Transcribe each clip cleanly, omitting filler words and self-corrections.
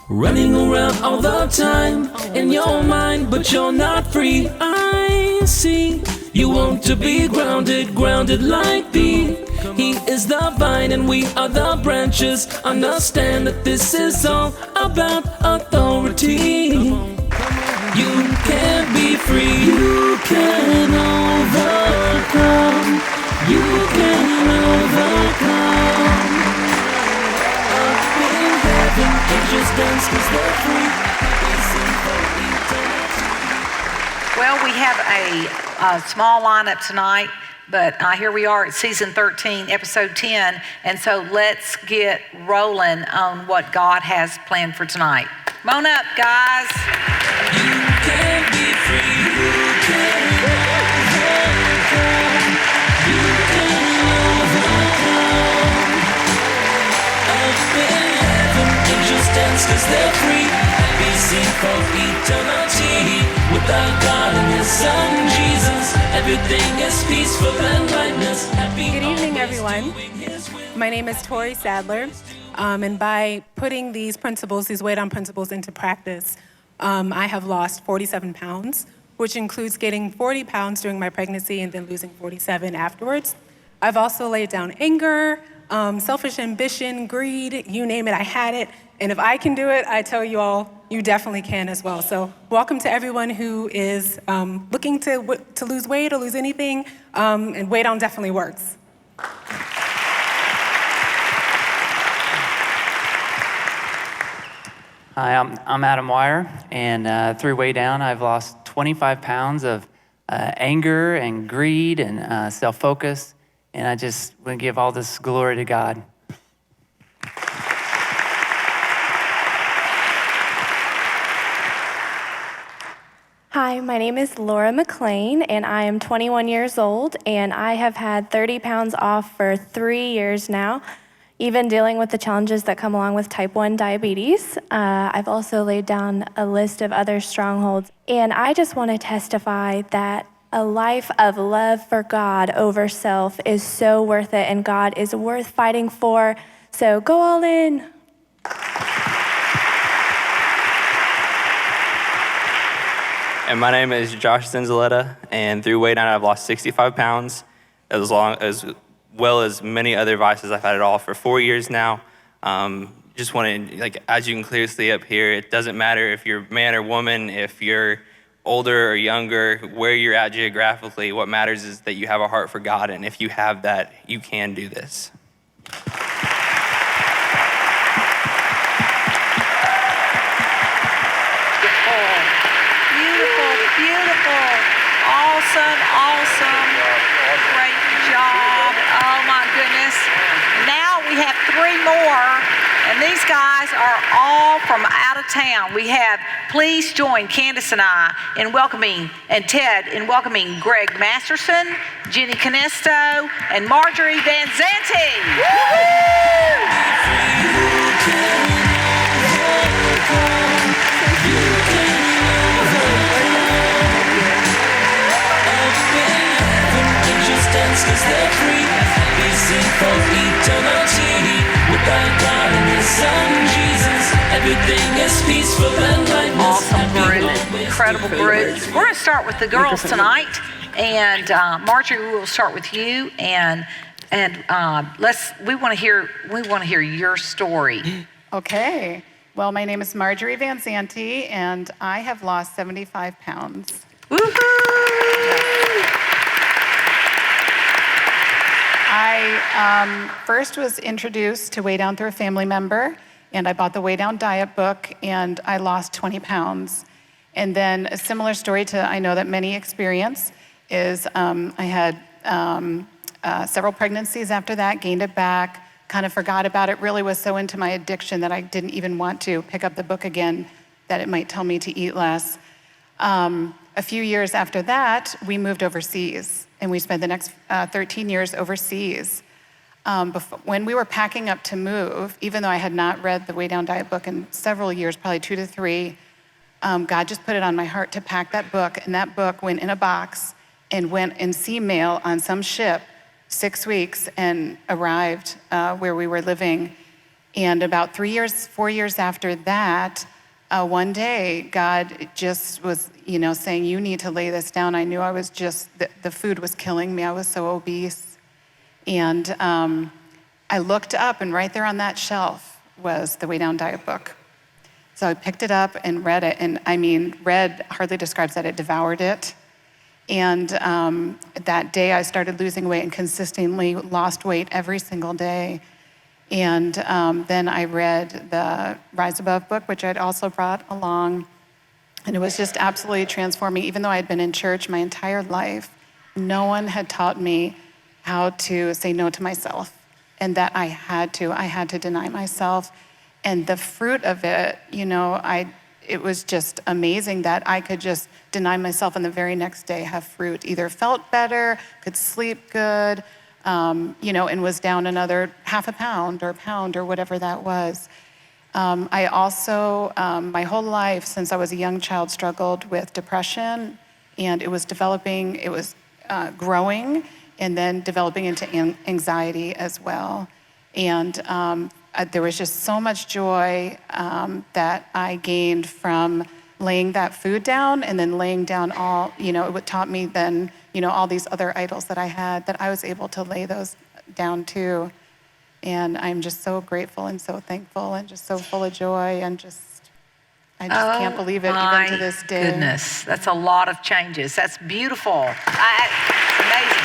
Running around all the time in your mind, but you're not free. I see you want to be grounded, grounded like thee. He is the vine and we are the branches. Understand that this is all about authority. You can be free, you can overcome. You can overcome. Up in heaven, angels dance 'cause they're free. Well, we have a small lineup tonight, but here we are at season 13, episode 10, and so let's get rolling on what God has planned for tonight. Come on up, guys. You can be free, you can overcome. You can overcome. Up in heaven, angels dance 'cause they're free. Be seen for eternity. With our God and His Son, Jesus, everything is peaceful and lightness. Good evening, everyone. My name is Tori Sadler, and by putting these weight on principles into practice, I have lost 47 pounds, which includes getting 40 pounds during my pregnancy and then losing 47 afterwards. I've also laid down anger, selfish ambition, greed, you name it, I had it. And if I can do it, I tell you all, you definitely can as well. So welcome to everyone who is looking to lose weight or lose anything, and weight on definitely works. Hi, I'm Adam Wire, and through Way Down, I've lost 25 pounds of anger and greed and self-focus, and I just want to give all this glory to God. Hi, my name is Laura Mclain, and I am 21 years old, and I have had 30 pounds off for 3 years now, even dealing with the challenges that come along with type 1 diabetes. I've also laid down a list of other strongholds, and I just want to testify that a life of love for God over self is so worth it, and God is worth fighting for, so go all in. And my name is Josh Zinzaletta, and through Way Down, I've lost 65 pounds, as well as many other vices. I've had it all for 4 years now. Just want to, as you can clearly see up here, it doesn't matter if you're man or woman, if you're older or younger, where you're at geographically. What matters is that you have a heart for God, and if you have that, you can do this. Awesome. Great job. Oh my goodness. Now we have 3 more, and these guys are all from out of town. We have, please join Candace and I in welcoming, and Ted in welcoming Greg Masterson, Genny Kaunisto, and Margery VanZante. Cause they're free, be seen for eternity. With our God and His Son, Jesus, everything is peaceful and lightness. Awesome group, incredible group. We're going to start with the girls tonight, and Margery, we will start with you, and we want to hear your story. Okay. Well, my name is Margery VanZante, and I have lost 75 pounds. Woohoo! I first was introduced to Way Down through a family member, and I bought the Way Down diet book, and I lost 20 pounds. And then a similar story to I know that many experience is I had several pregnancies after that, gained it back, kind of forgot about it, really was so into my addiction that I didn't even want to pick up the book again, that it might tell me to eat less. A few years after that, we moved overseas, and we spent the next 13 years overseas. When we were packing up to move, even though I had not read the Way Down diet book in several years, probably 2 to 3, God just put it on my heart to pack that book, and that book went in a box and went in sea mail on some ship 6 weeks and arrived where we were living. And about 4 years after that, one day, God just was, saying, you need to lay this down. I knew I was the food was killing me. I was so obese. And I looked up, and right there on that shelf was the Way Down Diet book. So I picked it up and read it. And read hardly describes that. It devoured it. And that day, I started losing weight and consistently lost weight every single day. And then I read the Rise Above book, which I'd also brought along. And it was just absolutely transforming. Even though I had been in church my entire life, no one had taught me how to say no to myself. And that I had to deny myself. And the fruit of it, it was just amazing that I could just deny myself and the very next day have fruit. Either felt better, could sleep good, and was down another half a pound or whatever that was. I also, my whole life since I was a young child, struggled with depression, and it was growing and then developing into anxiety as well. And there was just so much joy that I gained from laying that food down and then laying down all, it taught me then, all these other idols that I had, that I was able to lay those down too. And I'm just so grateful and so thankful and just so full of joy and I just can't believe it even to this day. Goodness, that's a lot of changes. That's beautiful. Amazing.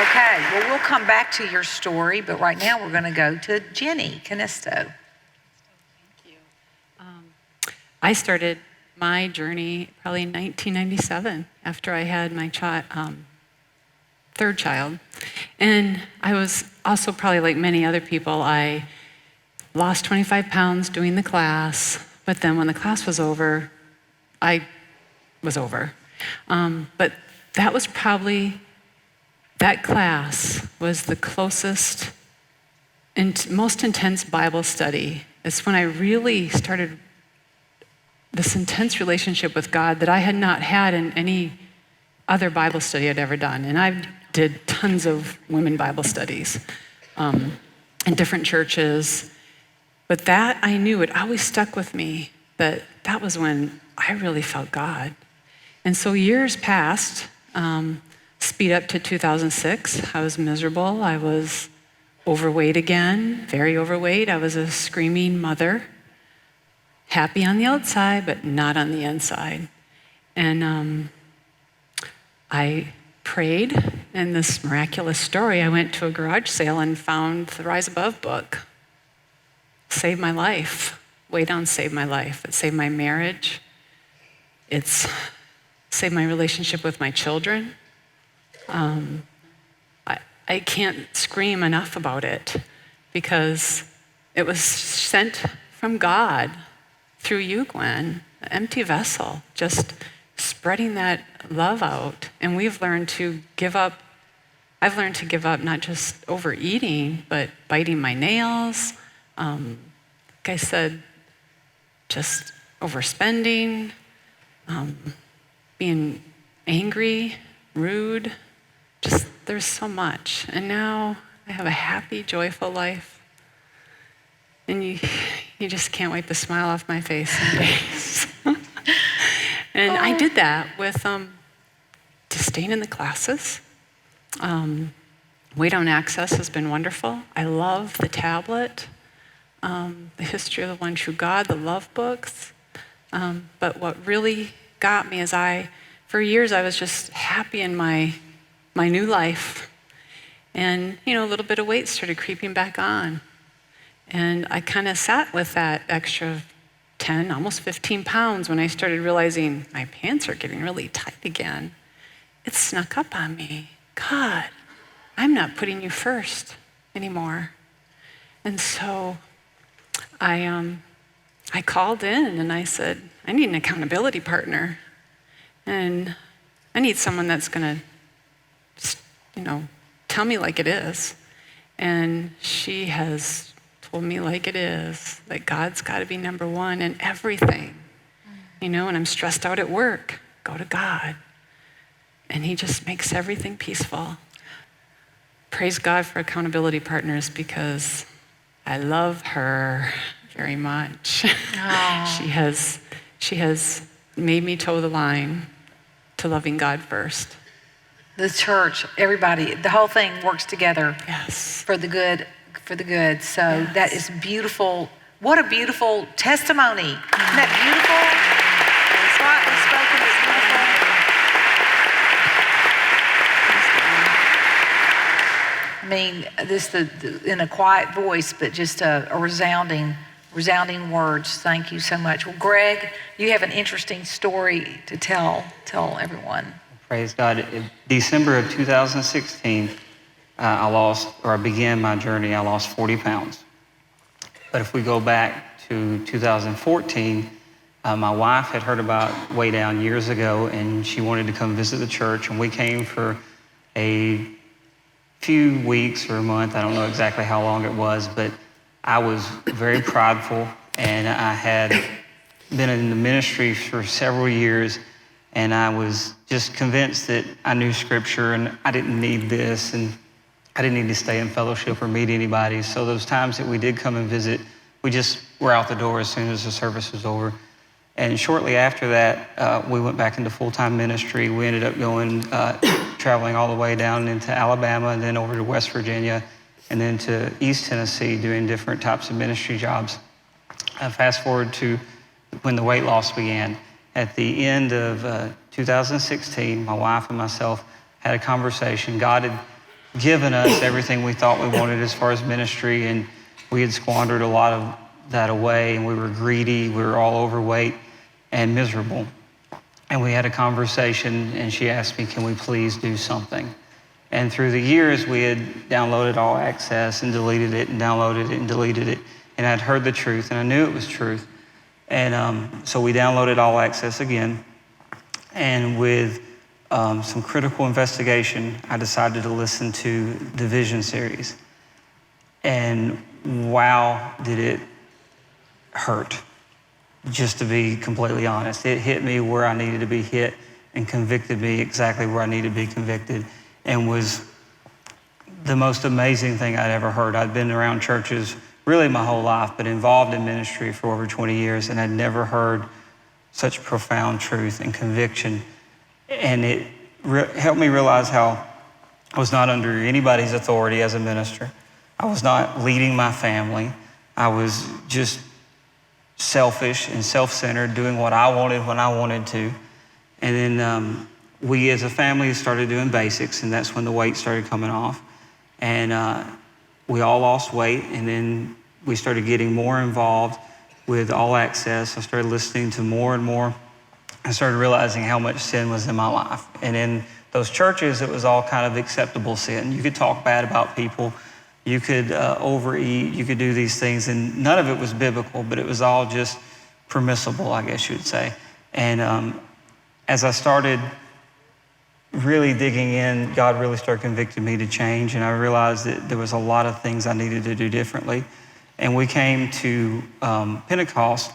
Okay, well, we'll come back to your story, but right now we're going to go to Genny Kaunisto. Thank you. I started my journey probably in 1997 after I had my third child. And I was also probably like many other people, I lost 25 pounds doing the class, but then when the class was over, I was over. But that was probably, that class was the closest and most intense Bible study. It's when I really started this intense relationship with God that I had not had in any other Bible study I'd ever done. And I did tons of women Bible studies in different churches. But that I knew, it always stuck with me, that was when I really felt God. And so years passed, speed up to 2006. I was miserable. I was overweight again, very overweight. I was a screaming mother, happy on the outside, but not on the inside. And I prayed, and this miraculous story, I went to a garage sale and found the Rise Above book. Saved my life. Way Down saved my life. It saved my marriage. It's saved my relationship with my children. I can't scream enough about it because it was sent from God through you, Gwen, an empty vessel, just spreading that love out. And we've learned to give up. I've learned to give up not just overeating, but biting my nails. Like I said, just overspending, being angry, rude. Just, there's so much. And now I have a happy, joyful life. And you just can't wipe the smile off my face some days. And I did that with just staying in the classes. Way Down Access has been wonderful. I love the tablet, the History of the One True God, the love books. But what really got me is for years I was just happy in my new life. And, a little bit of weight started creeping back on. And I kind of sat with that extra 10, almost 15 pounds when I started realizing my pants are getting really tight again. It snuck up on me. God, I'm not putting you first anymore. And so I called in and I said, I need an accountability partner. And I need someone that's going to tell me like it is. And she has told me like it is, that God's got to be number one in everything. And I'm stressed out at work, go to God. And he just makes everything peaceful. praise God for accountability partners because I love her very much. She has made me toe the line to loving God first. The church, everybody, the whole thing works together. Yes. For the good. So that is beautiful. What a beautiful testimony. Isn't that beautiful? It's right, it's spoken, it's beautiful. I mean, in a quiet voice, but just a resounding words. Thank you so much. Well, Greg, you have an interesting story to tell everyone. Praise God. In December of 2016, I began my journey, I lost 40 pounds. But if we go back to 2014, my wife had heard about Way Down years ago, and she wanted to come visit the church, and we came for a few weeks or a month. I don't know exactly how long it was, but I was very prideful, and I had been in the ministry for several years, and I was just convinced that I knew Scripture, and I didn't need this, and I didn't need to stay in fellowship or meet anybody. So those times that we did come and visit, we just were out the door as soon as the service was over. And shortly after that, we went back into full-time ministry. We ended up going, traveling all the way down into Alabama and then over to West Virginia and then to East Tennessee doing different types of ministry jobs. Fast forward to when the weight loss began. At the end of 2016, my wife and myself had a conversation. God had given us everything we thought we wanted as far as ministry, and we had squandered a lot of that away, and we were greedy, we were all overweight and miserable. And we had a conversation, and she asked me, can we please do something? And through the years, we had downloaded All Access and deleted it and downloaded it and deleted it, and I'd heard the truth, and I knew it was truth. And so we downloaded All Access again, and with some critical investigation, I decided to listen to the Vision series. And wow, did it hurt, just to be completely honest. It hit me where I needed to be hit and convicted me exactly where I needed to be convicted, and was the most amazing thing I'd ever heard. I'd been around churches really my whole life, but involved in ministry for over 20 years, and I'd never heard such profound truth and conviction. And it helped me realize how I was not under anybody's authority as a minister. I was not leading my family. I was just selfish and self-centered, doing what I wanted when I wanted to. And then we as a family started doing basics, and that's when the weight started coming off. And we all lost weight, and then we started getting more involved with All Access. I started listening to more and more. I started realizing how much sin was in my life. And in those churches, it was all kind of acceptable sin. You could talk bad about people. You could overeat. You could do these things. And none of it was biblical, but it was all just permissible, I guess you'd say. And as I started really digging in, God really started convicting me to change. And I realized that there was a lot of things I needed to do differently. And we came to Pentecost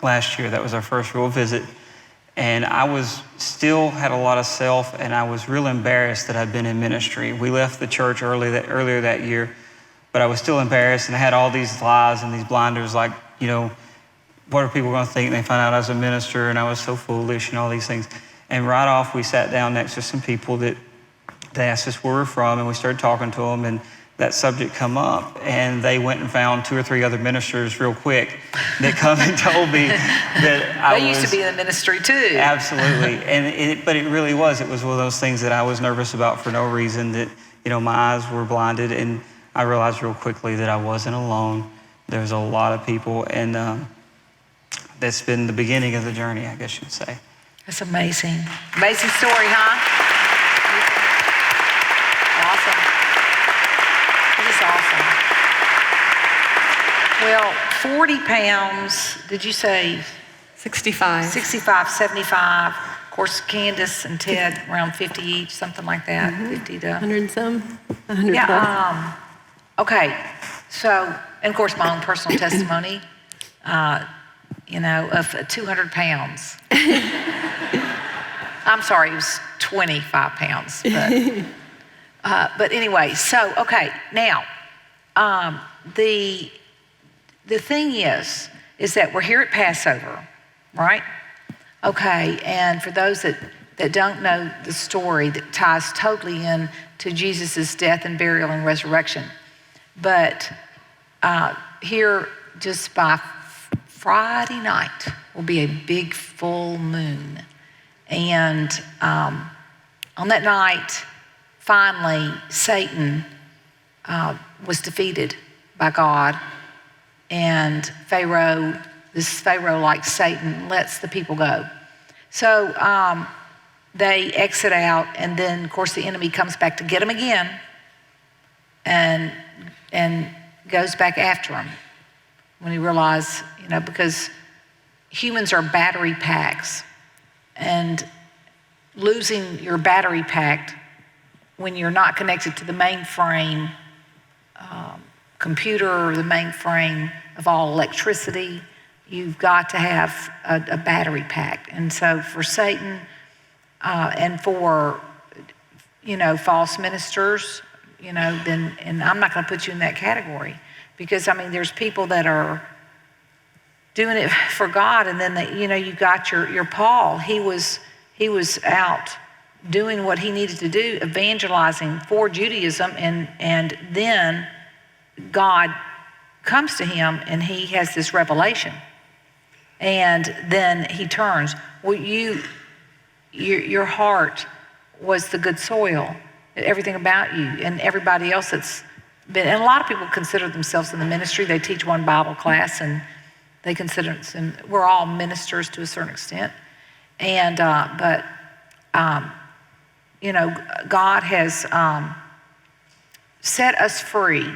last year. That was our first real visit. And I was still had a lot of self, and I was real embarrassed that I'd been in ministry. We left the church earlier that year, but I was still embarrassed, and I had all these lies and these blinders like, you know, what are people going to think? And they find out I was a minister, and I was so foolish and all these things. And right off, we sat down next to some people that they asked us where we're from, and we started talking to them, and that subject come up, and they went and found 2 or 3 other ministers real quick that come and told me that I used to be in the ministry too. Absolutely, but it really was. It was one of those things that I was nervous about for no reason, that, you know, my eyes were blinded, and I realized real quickly that I wasn't alone. There's a lot of people, and that's been the beginning of the journey, I guess you'd say. That's amazing. Amazing story, huh? Awesome. Well, 40 pounds, did you say? 65. 65, 75. Of course, Candace and Ted around 50 each, something like that. 50 to 100 and some, 100 yeah. Okay. So, and of course, my own personal testimony, you know, of 200 pounds. I'm sorry, it was 25 pounds. But, But anyway, so, okay, now, the thing is that we're here at Passover, right? Okay, and for those that don't know the story that ties totally in to Jesus' death and burial and resurrection, but here just by Friday night will be a big full moon. And on that night, finally, Satan was defeated by God, and this Pharaoh, like Satan, lets the people go. So they exit out, and then, of course, the enemy comes back to get them again and goes back after them when he realizes, because humans are battery packs, and losing your battery pack when you're not connected to the mainframe computer or the mainframe of all electricity, you've got to have a battery pack. And so for Satan and for, false ministers, then, and I'm not going to put you in that category, because, there's people that are doing it for God, and then, you got your Paul. He was out doing what he needed to do, evangelizing for Judaism, and then God comes to him and he has this revelation. And then he turns. Well, your heart was the good soil, everything about you, and everybody else that's been, and a lot of people consider themselves in the ministry. They teach one Bible class and they consider them, we're all ministers to a certain extent. And, God has set us free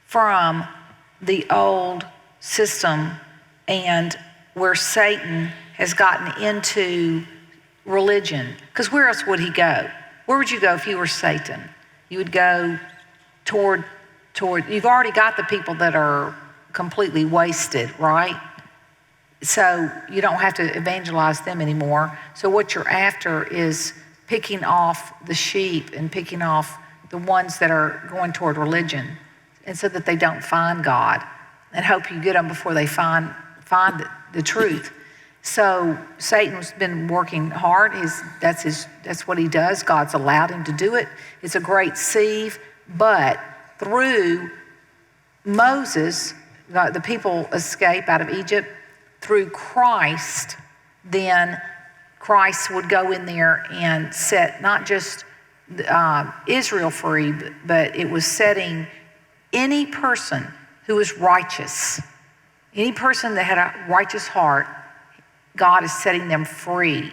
from the old system and where Satan has gotten into religion. Because where else would he go? Where would you go if you were Satan? You would go toward, you've already got the people that are completely wasted, right? So you don't have to evangelize them anymore. So what you're after is picking off the sheep and picking off the ones that are going toward religion, and so that they don't find God, and hope you get them before they find the truth. So Satan's been working hard. That's what he does. God's allowed him to do it. It's a great sieve, but through Moses, the people escape out of Egypt. Through Christ, then Christ would go in there and set not just Israel free, but it was setting any person who was righteous, any person that had a righteous heart. God is setting them free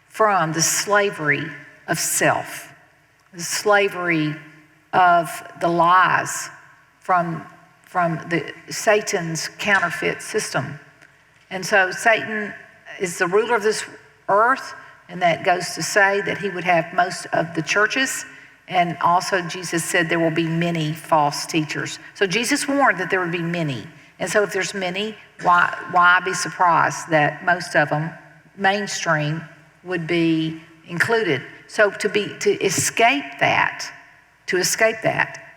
from the slavery of self, the slavery of the lies from the Satan's counterfeit system. And so Satan is the ruler of this earth, and that goes to say that he would have most of the churches. And also Jesus said there will be many false teachers. So Jesus warned that there would be many. And so if there's many, why be surprised that most of them, mainstream, would be included? So to escape that,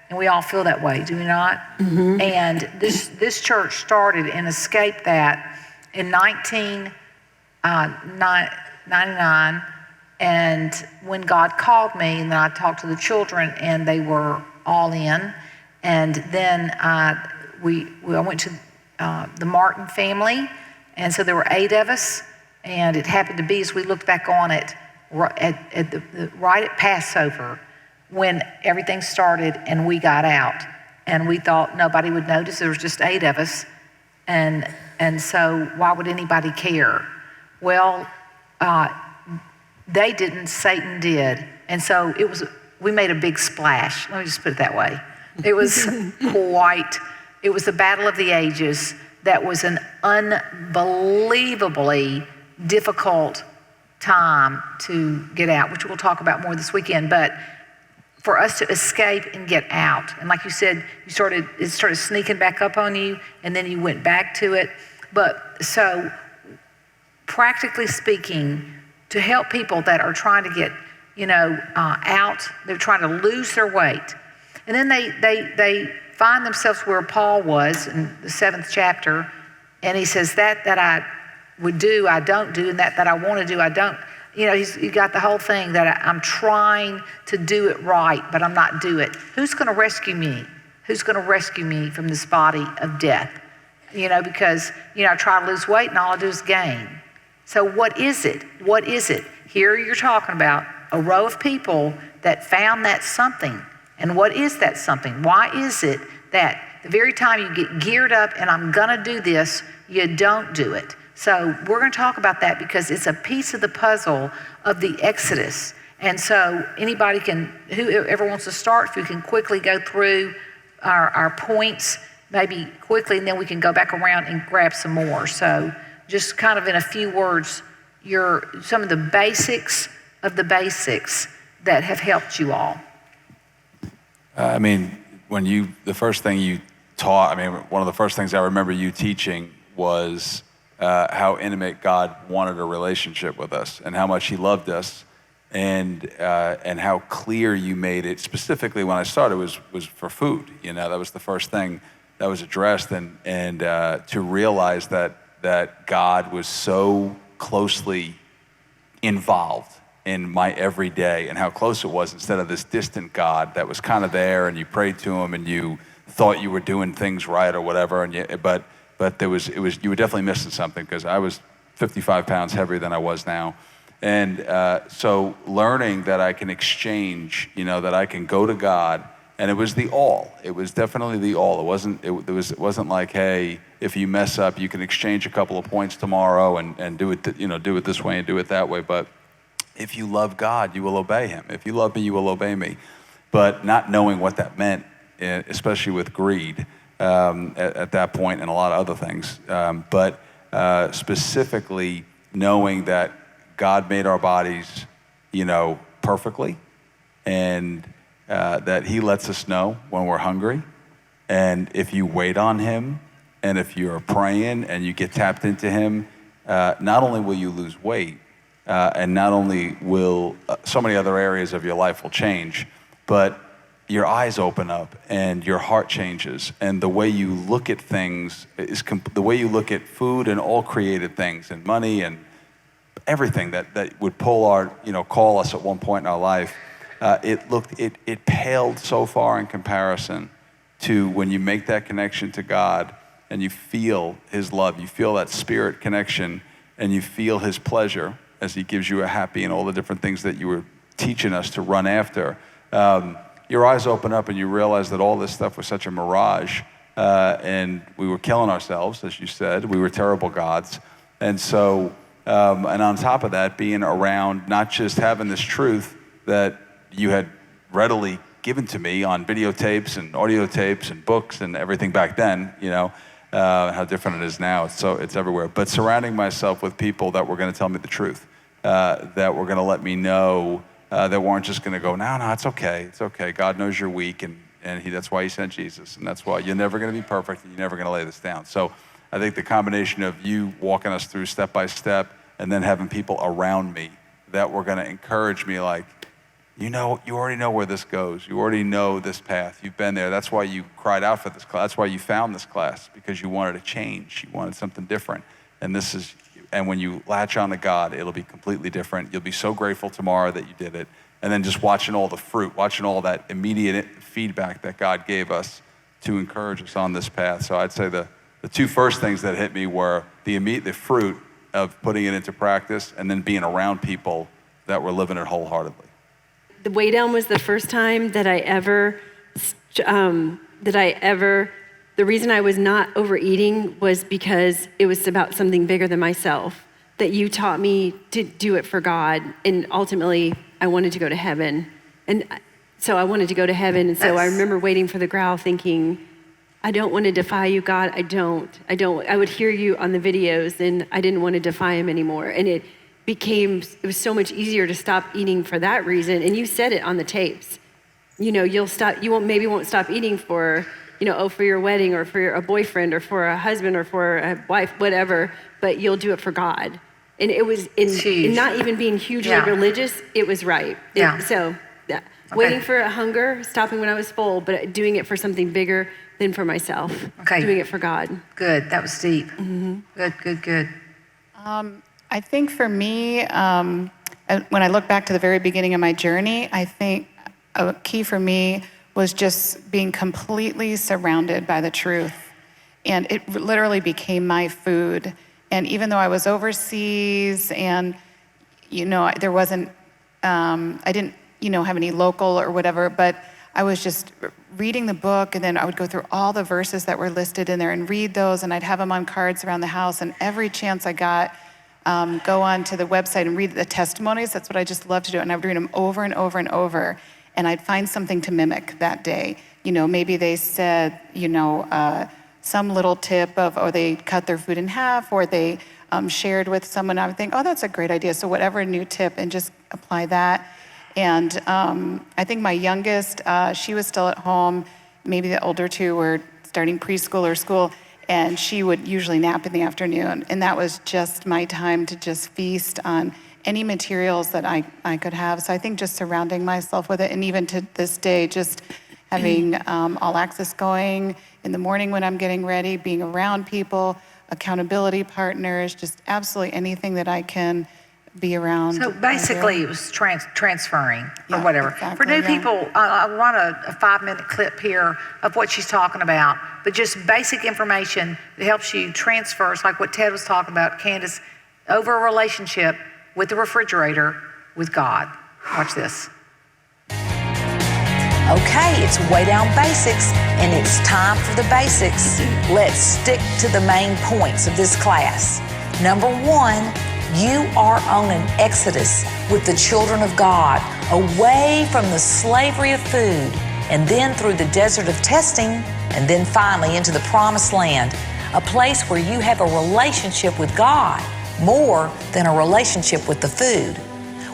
and we all feel that way, do we not? Mm-hmm. And this church started and escaped that in 1999, and when God called me, and then I talked to the children, and they were all in, and then I went to the Martin family, and so there were 8 of us, and it happened to be, as we looked back on it, right at Passover, when everything started and we got out, and we thought nobody would notice. There was just 8 of us, and so why would anybody care? Well, they didn't, Satan did. And so we made a big splash. Let me just put it that way. It was it was the battle of the ages. That was an unbelievably difficult time to get out, which we'll talk about more this weekend. But for us to escape and get out, and like you said, it started sneaking back up on you, and then you went back to it. But so, practically speaking, to help people that are trying to get out. They're trying to lose their weight. And then they find themselves where Paul was in the 7th chapter, and he says, that I would do, I don't do, and that I want to do, I don't. He got the whole thing that I'm trying to do it right, but I'm not doing it. Who's going to rescue me? Who's going to rescue me from this body of death? Because, I try to lose weight and all I do is gain. So what is it? What is it? Here you're talking about a row of people that found that something. And what is that something? Why is it that the very time you get geared up and I'm going to do this, you don't do it? So we're going to talk about that because it's a piece of the puzzle of the Exodus. And so anybody whoever wants to start, if we can quickly go through our points, maybe quickly, and then we can go back around and grab some more. So just kind of in a few words, some of the basics of the basics that have helped you all. The first thing you taught, one of the first things I remember you teaching was how intimate God wanted a relationship with us and how much he loved us and how clear you made it. Specifically when I started was for food. That was the first thing that was addressed, and to realize that God was so closely involved in my everyday and how close it was, instead of this distant God that was kind of there and you prayed to him and you thought you were doing things right or whatever, but you were definitely missing something, because I was 55 pounds heavier than I was now. And so learning that I can exchange, that I can go to God, and it was the all. It was definitely the all. It wasn't like, hey, if you mess up, you can exchange a couple of points tomorrow and do it, do it this way and do it that way. But if you love God, you will obey him. If you love me, you will obey me. But not knowing what that meant, especially with greed at that point and a lot of other things. But specifically knowing that God made our bodies, perfectly, and that he lets us know when we're hungry. And if you wait on him, and if you're praying and you get tapped into him, not only will you lose weight, and not only will so many other areas of your life will change, but your eyes open up and your heart changes, and the way you look at things the way you look at food and all created things and money and everything that would call us at one point in our life. It paled so far in comparison to when you make that connection to God and you feel his love, you feel that spirit connection, and you feel his pleasure as he gives you a happy and all the different things that you were teaching us to run after. Your eyes open up and you realize that all this stuff was such a mirage, and we were killing ourselves, as you said. We were terrible gods. And so, and on top of that, being around not just having this truth that you had readily given to me on videotapes and audio tapes and books and everything back then, how different it is now. It's everywhere. But surrounding myself with people that were going to tell me the truth, that were going to let me know, that weren't just going to go, no, it's okay. God knows you're weak, and that's why he sent Jesus, and that's why you're never going to be perfect, and you're never going to lay this down. So I think the combination of you walking us through step by step, and then having people around me that were going to encourage me, like, you already know where this goes. You already know this path. You've been there. That's why you cried out for this class. That's why you found this class, because you wanted a change. You wanted something different. And when you latch on to God, it'll be completely different. You'll be so grateful tomorrow that you did it. And then just watching all the fruit, watching all that immediate feedback that God gave us to encourage us on this path. So I'd say the two first things that hit me were the fruit of putting it into practice, and then being around people that were living it wholeheartedly. The weigh down was the first time that I ever, the reason I was not overeating was because it was about something bigger than myself, that you taught me to do it for God, and ultimately I wanted to go to heaven. And so I wanted to go to heaven, and so I remember waiting for the growl thinking, I don't want to defy you, God, I don't. I would hear you on the videos, and I didn't want to defy him anymore. And it was so much easier to stop eating for that reason. And you said it on the tapes. You won't stop eating for, for your wedding or for a boyfriend or for a husband or for a wife, whatever, but you'll do it for God. And it was, in not even being hugely religious, it was right. Waiting for a hunger, stopping when I was full, but doing it for something bigger than for myself. Okay. Doing it for God. Good, that was deep. Good. I think for me, when I look back to the very beginning of my journey, I think a key for me was just being completely surrounded by the truth. And it literally became my food. And even though I was overseas and, there wasn't, I didn't, have any local or whatever, but I was just reading the book, and then I would go through all the verses that were listed in there and read those, and I'd have them on cards around the house, and every chance I got, go on to the website and read the testimonies. That's what I just love to do, and I would read them over and over and over, and I'd find something to mimic that day. Maybe they said, some little tip of, or they cut their food in half, or they shared with someone. I would think, oh, that's a great idea. So whatever new tip, and just apply that. And I think my youngest, she was still at home. Maybe the older two were starting preschool or school, and she would usually nap in the afternoon. And that was just my time to just feast on any materials that I could have. So I think just surrounding myself with it, and even to this day, just having all access going in the morning when I'm getting ready, being around people, accountability partners, just absolutely anything that I can be around. So basically it was transferring or whatever. Exactly, for new people, I want a 5-minute clip here of what she's talking about, but just basic information that helps you transfer. It's like what Ted was talking about, Candace, over a relationship with the refrigerator with God. Watch this. Okay, it's Way Down Basics, and it's time for the basics. Let's stick to the main points of this class. Number 1, you are on an exodus with the children of God, away from the slavery of food, and then through the desert of testing, and then finally into the promised land, a place where you have a relationship with God more than a relationship with the food,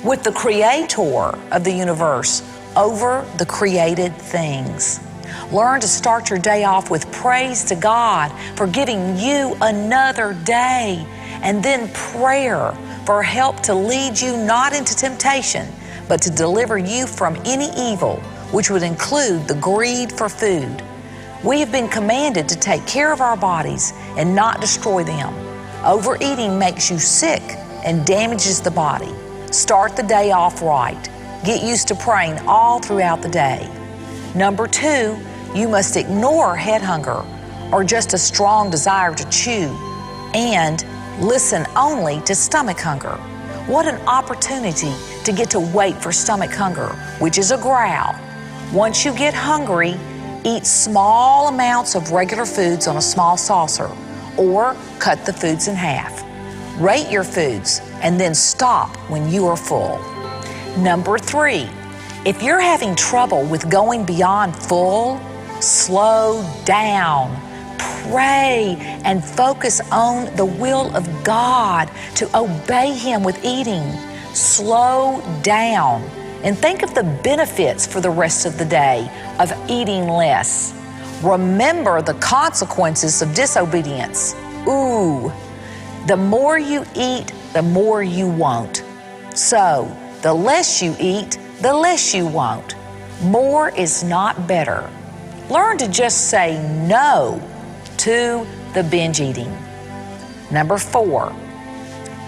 with the creator of the universe over the created things. Learn to start your day off with praise to God for giving you another day, and then prayer for help to lead you not into temptation, but to deliver you from any evil, which would include the greed for food. We have been commanded to take care of our bodies and not destroy them. Overeating makes you sick and damages the body. Start the day off right. Get used to praying all throughout the day. Number 2, you must ignore head hunger or just a strong desire to chew, and listen only to stomach hunger. What an opportunity to get to wait for stomach hunger, which is a growl. Once you get hungry, eat small amounts of regular foods on a small saucer, or cut the foods in half. Rate your foods and then stop when you are full. Number 3, if you're having trouble with going beyond full, slow down. Pray and focus on the will of God to obey Him with eating. Slow down and think of the benefits for the rest of the day of eating less. Remember the consequences of disobedience. The more you eat, the more you won't. So, the less you eat, the less you won't. More is not better. Learn to just say no to the binge eating. Number 4,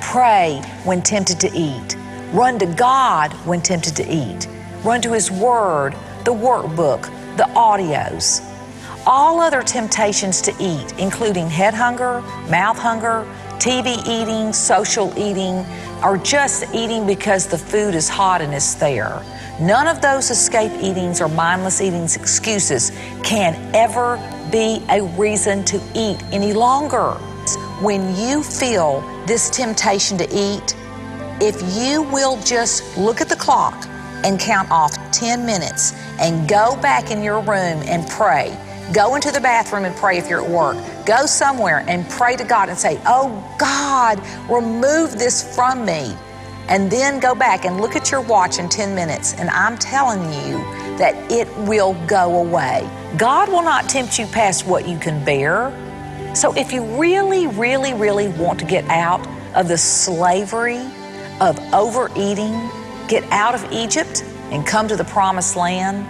pray when tempted to eat. Run to God when tempted to eat. Run to His Word, the workbook, the audios. All other temptations to eat, including head hunger, mouth hunger, TV eating, social eating, or just eating because the food is hot and it's there. None of those escape eatings or mindless eatings excuses can ever be a reason to eat any longer. When you feel this temptation to eat, if you will just look at the clock and count off 10 minutes and go back in your room and pray, go into the bathroom and pray if you're at work, go somewhere and pray to God and say, oh God, remove this from me. And then go back and look at your watch in 10 minutes, and I'm telling you that it will go away. God will not tempt you past what you can bear. So if you really, really, really want to get out, of the slavery of overeating, get out of Egypt and come to the promised land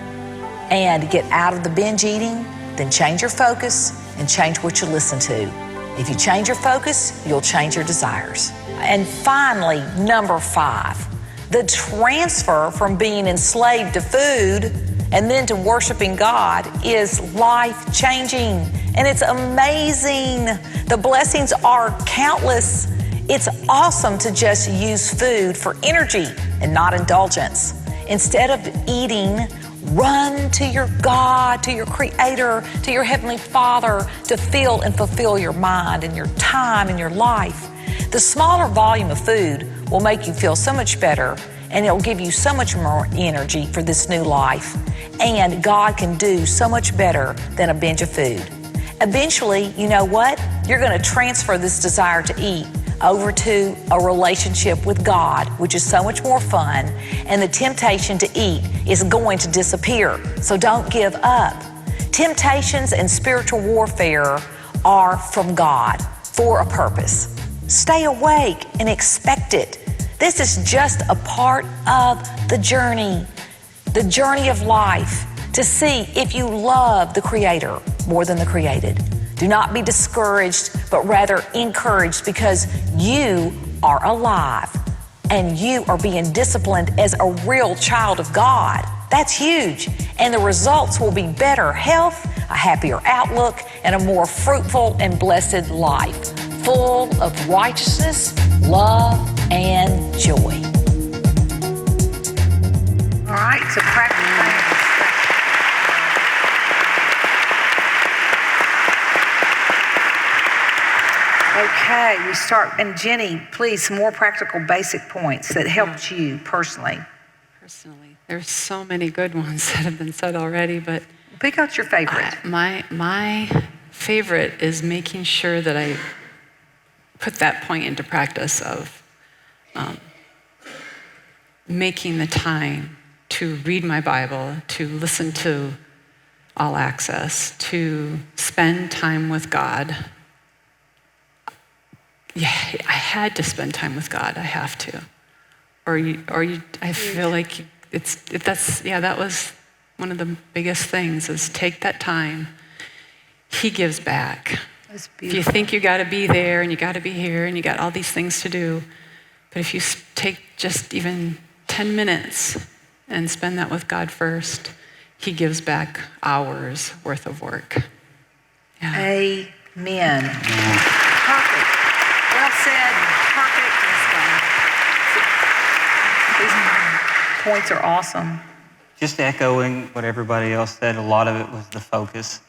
and get out of the binge eating, then change your focus and change what you listen to. If you change your focus, you'll change your desires. And finally, number 5, the transfer from being enslaved to food and then to worshiping God is life-changing. And it's amazing. The blessings are countless. It's awesome to just use food for energy and not indulgence. Instead of eating, run to your God, to your Creator, to your Heavenly Father to fill and fulfill your mind and your time and your life. The smaller volume of food will make you feel so much better, and it'll give you so much more energy for this new life. And God can do so much better than a binge of food. Eventually, you know what? You're going to transfer this desire to eat over to a relationship with God, which is so much more fun, and the temptation to eat is going to disappear. So don't give up. Temptations and spiritual warfare are from God for a purpose. Stay awake and expect it. This is just a part of the journey of life, to see if you love the Creator more than the created. Do not be discouraged, but rather encouraged, because you are alive and you are being disciplined as a real child of God. That's huge. And the results will be better health, a happier outlook, and a more fruitful and blessed life, full of righteousness, love, and joy. All right, so practice. Okay, we start, and Genny, please, some more practical basic points that helped you personally. There's so many good ones that have been said already, but pick out your favorite. My favorite is making sure that I put that point into practice of making the time to read my Bible, to listen to All Access, to spend time with God. Yeah, I had to spend time with God. I have to, I feel like that was one of the biggest things, is take that time. He gives back. If you think you got to be there and you got to be here and you got all these things to do, but if you take just even 10 minutes and spend that with God first, He gives back hours worth of work. Yeah. Amen. Perfect. Well said. Perfect. These points are awesome. Just echoing what everybody else said, a lot of it was the focus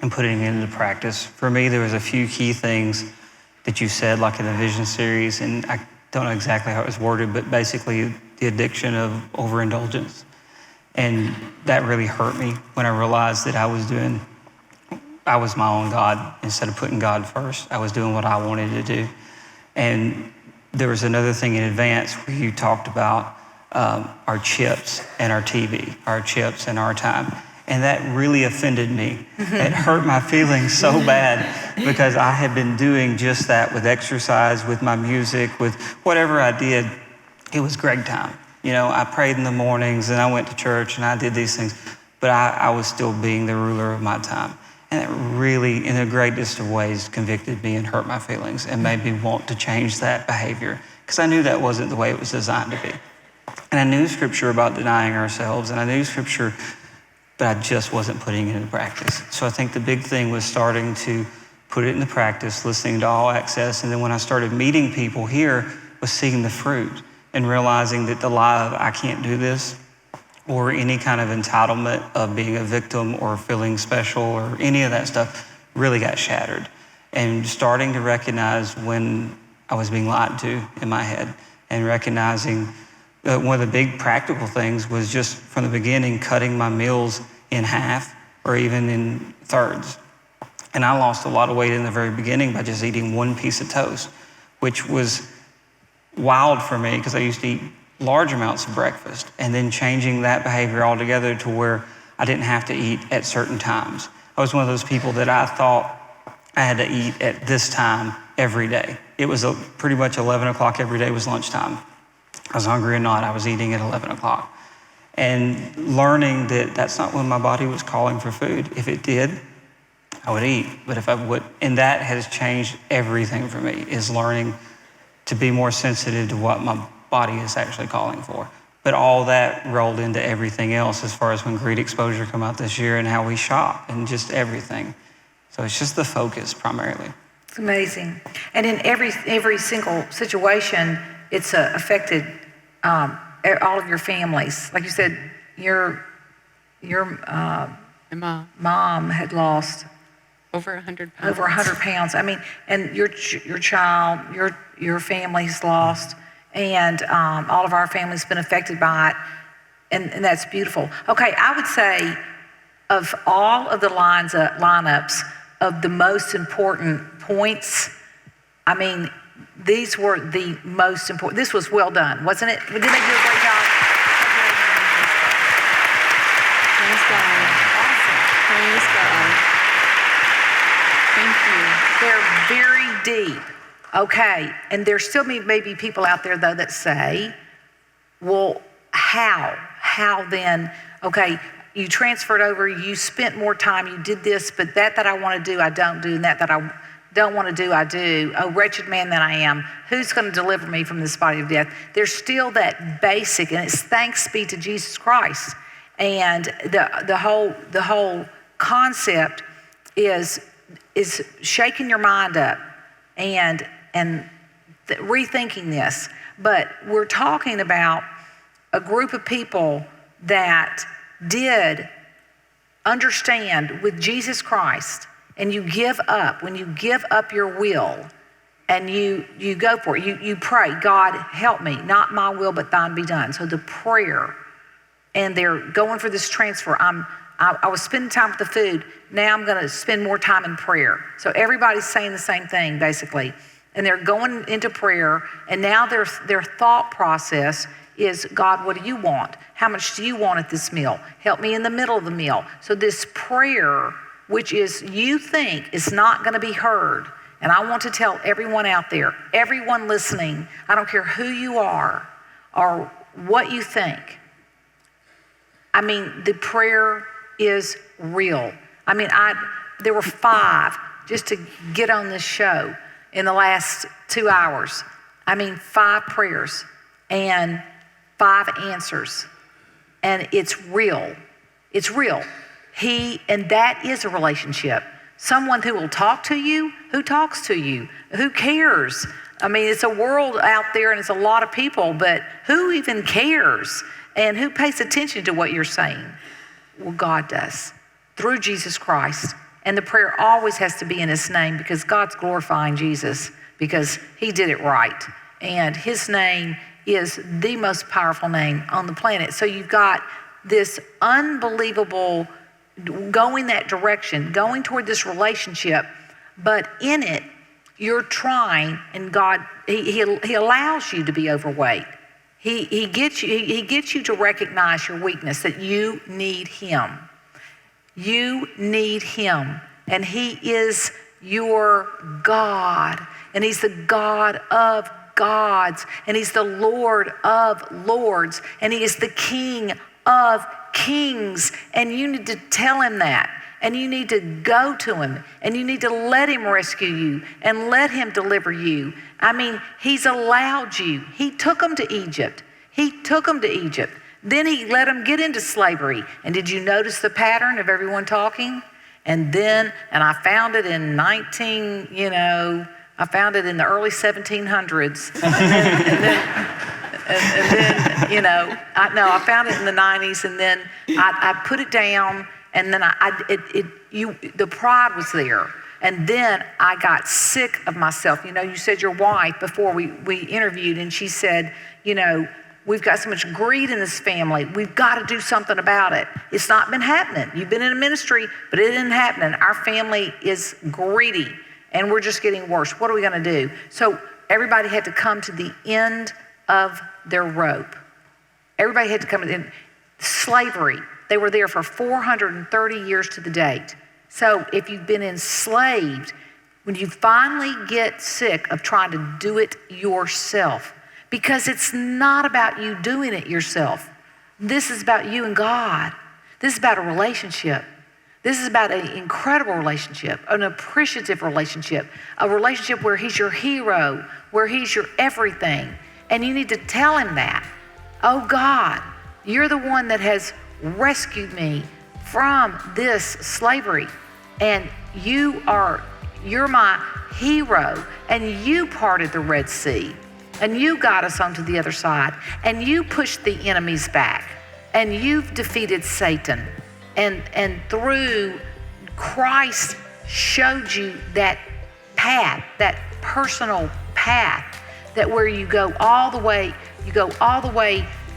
and putting it into practice. For me, there was a few key things that you said, like in the vision series, and I don't know exactly how it was worded, but basically the addiction of overindulgence. And that really hurt me when I realized that I was my own God. Instead of putting God first, I was doing what I wanted to do. And there was another thing in advance where you talked about our chips and our TV, our chips and our time. And that really offended me. It hurt my feelings so bad, because I had been doing just that with exercise, with my music, with whatever I did. It was Greg time. You know, I prayed in the mornings and I went to church and I did these things, but I was still being the ruler of my time. And it really, in the greatest of ways, convicted me and hurt my feelings and made me want to change that behavior, because I knew that wasn't the way it was designed to be. And I knew scripture about denying ourselves, and I knew scripture, but I just wasn't putting it into practice. So I think the big thing was starting to put it into practice, listening to All Access. And then when I started meeting people here, was seeing the fruit and realizing that the lie of I can't do this, or any kind of entitlement of being a victim or feeling special or any of that stuff, really got shattered. And starting to recognize when I was being lied to in my head, and recognizing that one of the big practical things was just from the beginning cutting my meals in half or even in thirds. And I lost a lot of weight in the very beginning by just eating one piece of toast, which was wild for me because I used to eat large amounts of breakfast, and then changing that behavior altogether to where I didn't have to eat at certain times. I was one of those people that I thought I had to eat at this time every day. it was pretty much 11 o'clock every day was lunchtime. I was hungry or not, I was eating at 11 o'clock. And learning that that's not when my body was calling for food. If it did, I would eat. But if I would, and that has changed everything for me, is learning to be more sensitive to what my body is actually calling for. But all that rolled into everything else as far as when Greed Exposure come out this year and how we shop and just everything. So it's just the focus primarily. It's amazing. And in every single situation, it's affected all of your families. Like you said, your mom had lost over 100 pounds. Over 100 pounds. I mean, and your child, your family's lost, and all of our family's been affected by it, and that's beautiful. Okay, I would say of all of the lineups of the most important points, I mean, these were the most important. This was well done, wasn't it? Did they do a great job? Praise God. Awesome. Praise God. Thank you. They're very deep. Okay, and there still may be people out there, though, that say, well, how? How then? Okay, you transferred over, you spent more time, you did this, but that I want to do, I don't do, and that I don't want to do, I do. Oh, wretched man that I am, who's going to deliver me from this body of death? There's still that basic, and it's thanks be to Jesus Christ. And the whole concept is shaking your mind up and rethinking this. But we're talking about a group of people that did understand with Jesus Christ, and you give up, when you give up your will and you go for it, you pray, God, help me, not my will, but thine be done. So the prayer, and they're going for this transfer. I was spending time with the food. Now I'm going to spend more time in prayer. So everybody's saying the same thing, basically. And they're going into prayer, and now their thought process is, God, what do you want? How much do you want at this meal? Help me in the middle of the meal. So this prayer, which is you think is not going to be heard, and I want to tell everyone out there, everyone listening, I don't care who you are or what you think. I mean, the prayer is real. I mean, there were 5 just to get on this show in the last 2 hours. I mean, 5 prayers and 5 answers. And it's real. It's real. And that is a relationship. Someone who will talk to you, who talks to you, who cares? I mean, it's a world out there and it's a lot of people, but who even cares? And who pays attention to what you're saying? Well, God does, through Jesus Christ. And the prayer always has to be in his name, because God's glorifying Jesus, because he did it right. And his name is the most powerful name on the planet. So you've got this unbelievable going that direction, going toward this relationship, but in it, you're trying, and God, he allows you to be overweight. He gets you to recognize your weakness, that you need him. You need him, and he is your God, and he's the God of gods, and he's the Lord of lords, and he is the King of kings, and you need to tell him that, and you need to go to him, and you need to let him rescue you and let him deliver you. I mean, he's allowed you. He took them to Egypt. Then he let them get into slavery. And did you notice the pattern of everyone talking? And I found it in I found it in the early 1700s. I found it in the 90s, and then I put it down, and then the pride was there. And then I got sick of myself. You said your wife before we interviewed, and she said, we've got so much greed in this family. We've got to do something about it. It's not been happening. You've been in a ministry, but it isn't happening. Our family is greedy, and we're just getting worse. What are we going to do? So everybody had to come to the end of their rope. Everybody had to come to the end. Slavery. They were there for 430 years to the date. So if you've been enslaved, when you finally get sick of trying to do it yourself, because it's not about you doing it yourself. This is about you and God. This is about a relationship. This is about an incredible relationship, an appreciative relationship, a relationship where he's your hero, where he's your everything. And you need to tell him that. Oh God, you're the one that has rescued me from this slavery. And you're my hero. And you parted the Red Sea. And you got us onto the other side. And you pushed the enemies back. And you've defeated Satan. And through Christ showed you that path, that personal path, that where you go all the way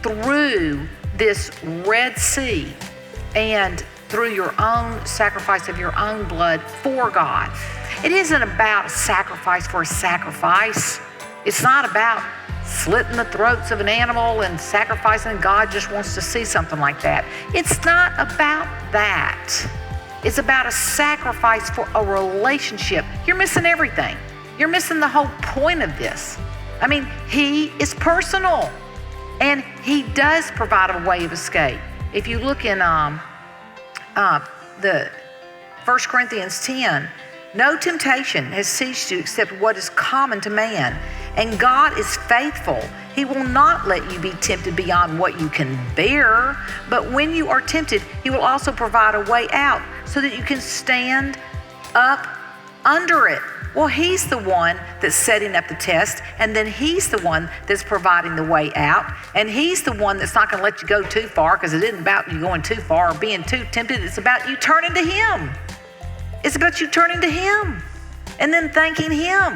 through this Red Sea and through your own sacrifice of your own blood for God. It isn't about a sacrifice for a sacrifice. It's not about slitting the throats of an animal and sacrificing. God just wants to see something like that. It's not about that. It's about a sacrifice for a relationship. You're missing everything. You're missing the whole point of this. I mean, he is personal, and he does provide a way of escape. If you look in the 1 Corinthians 10, no temptation has seized you except what is common to man. And God is faithful. He will not let you be tempted beyond what you can bear. But when you are tempted, he will also provide a way out so that you can stand up under it. Well, he's the one that's setting up the test, and then he's the one that's providing the way out, and he's the one that's not going to let you go too far, because it isn't about you going too far or being too tempted. It's about you turning to him. It's about you turning to him and then thanking him.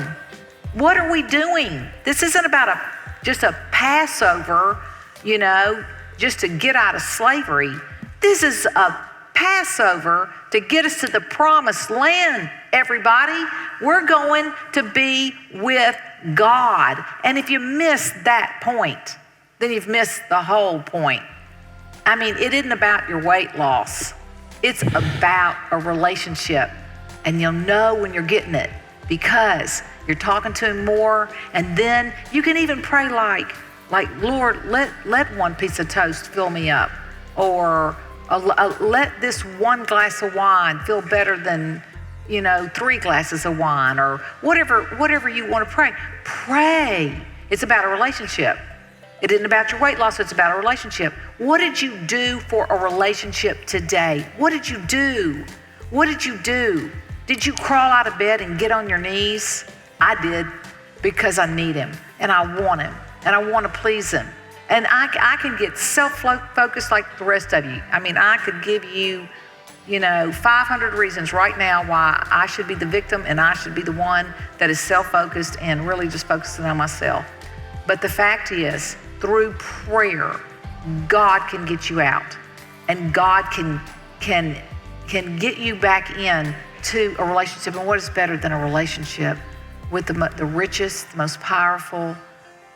What are we doing? This isn't about just a Passover, just to get out of slavery. This is a Passover to get us to the promised land, everybody. We're going to be with God. And if you miss that point, then you've missed the whole point. I mean, it isn't about your weight loss. It's about a relationship. And you'll know when you're getting it because you're talking to him more. And then you can even pray like Lord, let one piece of toast fill me up. Or let this one glass of wine feel better than, 3 glasses of wine, or whatever you want to pray. Pray. It's about a relationship. It isn't about your weight loss, it's about a relationship. What did you do for a relationship today? What did you do? What did you do? Did you crawl out of bed and get on your knees? I did, because I need him, and I want him, and I want to please him. And I can get self-focused like the rest of you. I mean, I could give you, 500 reasons right now why I should be the victim and I should be the one that is self-focused and really just focusing on myself. But the fact is, through prayer, God can get you out, and God can get you back in to a relationship. And what is better than a relationship with the richest, the most powerful,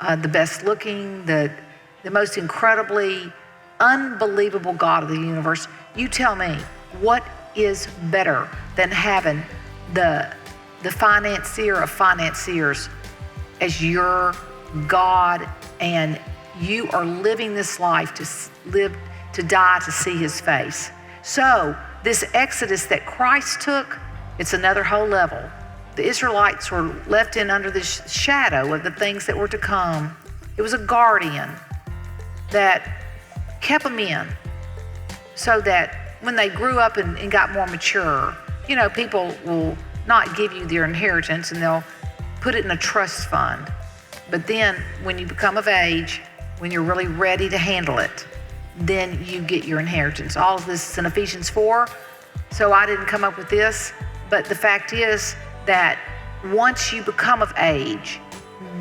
the best looking, the most incredibly unbelievable God of the universe? You tell me, what is better than having the financier of financiers as your God, and you are living this life to die to see his face? So this exodus that Christ took, it's another whole level. The Israelites were left in under the shadow of the things that were to come. It was a guardian that kept them in, so that when they grew up and got more mature, people will not give you their inheritance and they'll put it in a trust fund. But then when you become of age, when you're really ready to handle it, then you get your inheritance. All of this is in Ephesians 4. So I didn't come up with this, but the fact is that once you become of age,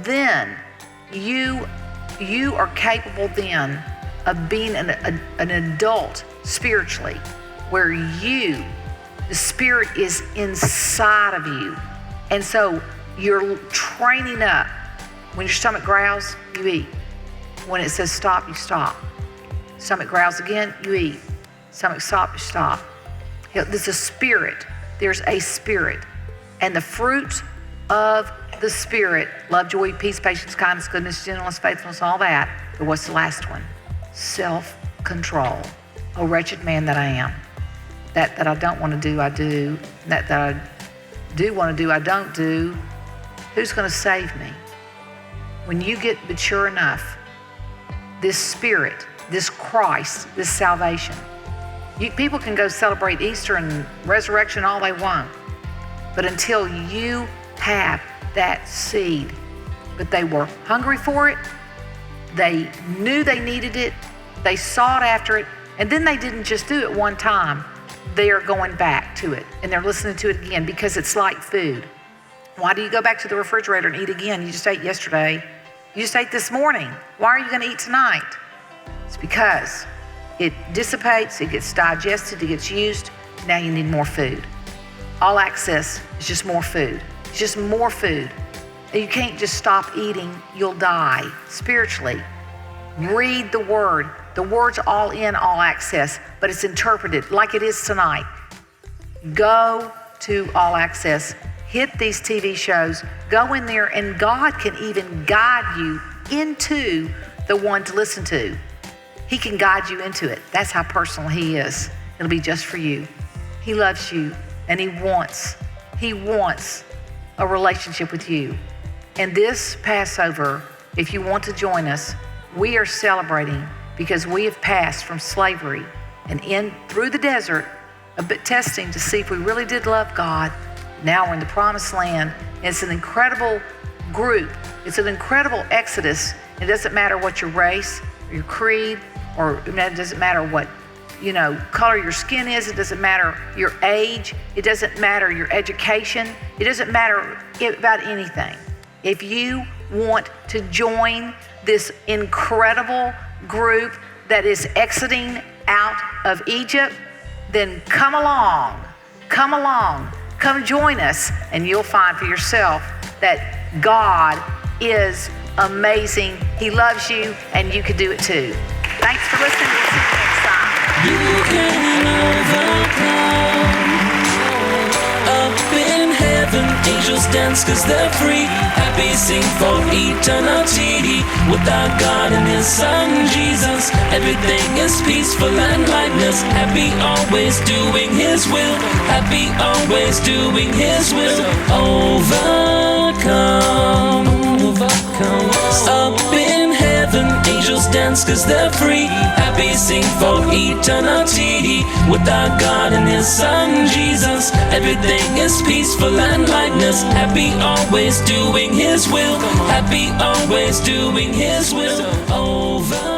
then you are capable then of being an adult spiritually, where the Spirit is inside of you. And so you're training up. When your stomach growls, you eat. When it says stop, you stop. Stomach growls again, you eat. Stomach stop, you stop. There's a spirit. There's a spirit. And the fruit of the Spirit, love, joy, peace, patience, kindness, goodness, gentleness, faithfulness, all that. But what's the last one? Self-control. Oh, wretched man that I am. That I don't want to do, I do. That I do want to do, I don't do. Who's going to save me? When you get mature enough, this Spirit, this Christ, this salvation, people can go celebrate Easter and resurrection all they want, but until you have that seed, but they were hungry for it, they knew they needed it, they sought after it, and then they didn't just do it one time. They are going back to it, and they're listening to it again because it's like food. Why do you go back to the refrigerator and eat again? You just ate yesterday. You just ate this morning. Why are you going to eat tonight? It's because it dissipates, it gets digested, it gets used. Now you need more food. All access is just more food. It's just more food. And you can't just stop eating. You'll die spiritually. Read the Word. The Word's all in, all access, but it's interpreted like it is tonight. Go to All Access. Hit these TV shows. Go in there, and God can even guide you into the one to listen to. He can guide you into it. That's how personal He is. It'll be just for you. He loves you, and He wants a relationship with you. And this Passover, if you want to join us, we are celebrating because we have passed from slavery and in through the desert, a bit testing to see if we really did love God. Now we're in the promised land. It's an incredible group. It's an incredible exodus. It doesn't matter what your race or your creed, or it doesn't matter what, color your skin is. It doesn't matter your age. It doesn't matter your education. It doesn't matter about anything. If you want to join this incredible group that is exiting out of Egypt, then come along, come join us, and you'll find for yourself that God is amazing. He loves you, and you can do it too. Thanks for listening. We'll see you next time. You can overcome. Up in heaven, angels dance 'cause they're free. Happy, sing for eternity. With our God and His Son, Jesus, everything is peaceful and lightness. Happy, always doing His will. Happy, always doing His will. Overcome. Up in heaven, angels dance 'cause they're free. Happy, sing for eternity. With our God and His Son, Jesus, everything is peaceful and lightness. Happy, always doing His will. Happy, always doing His will. Over.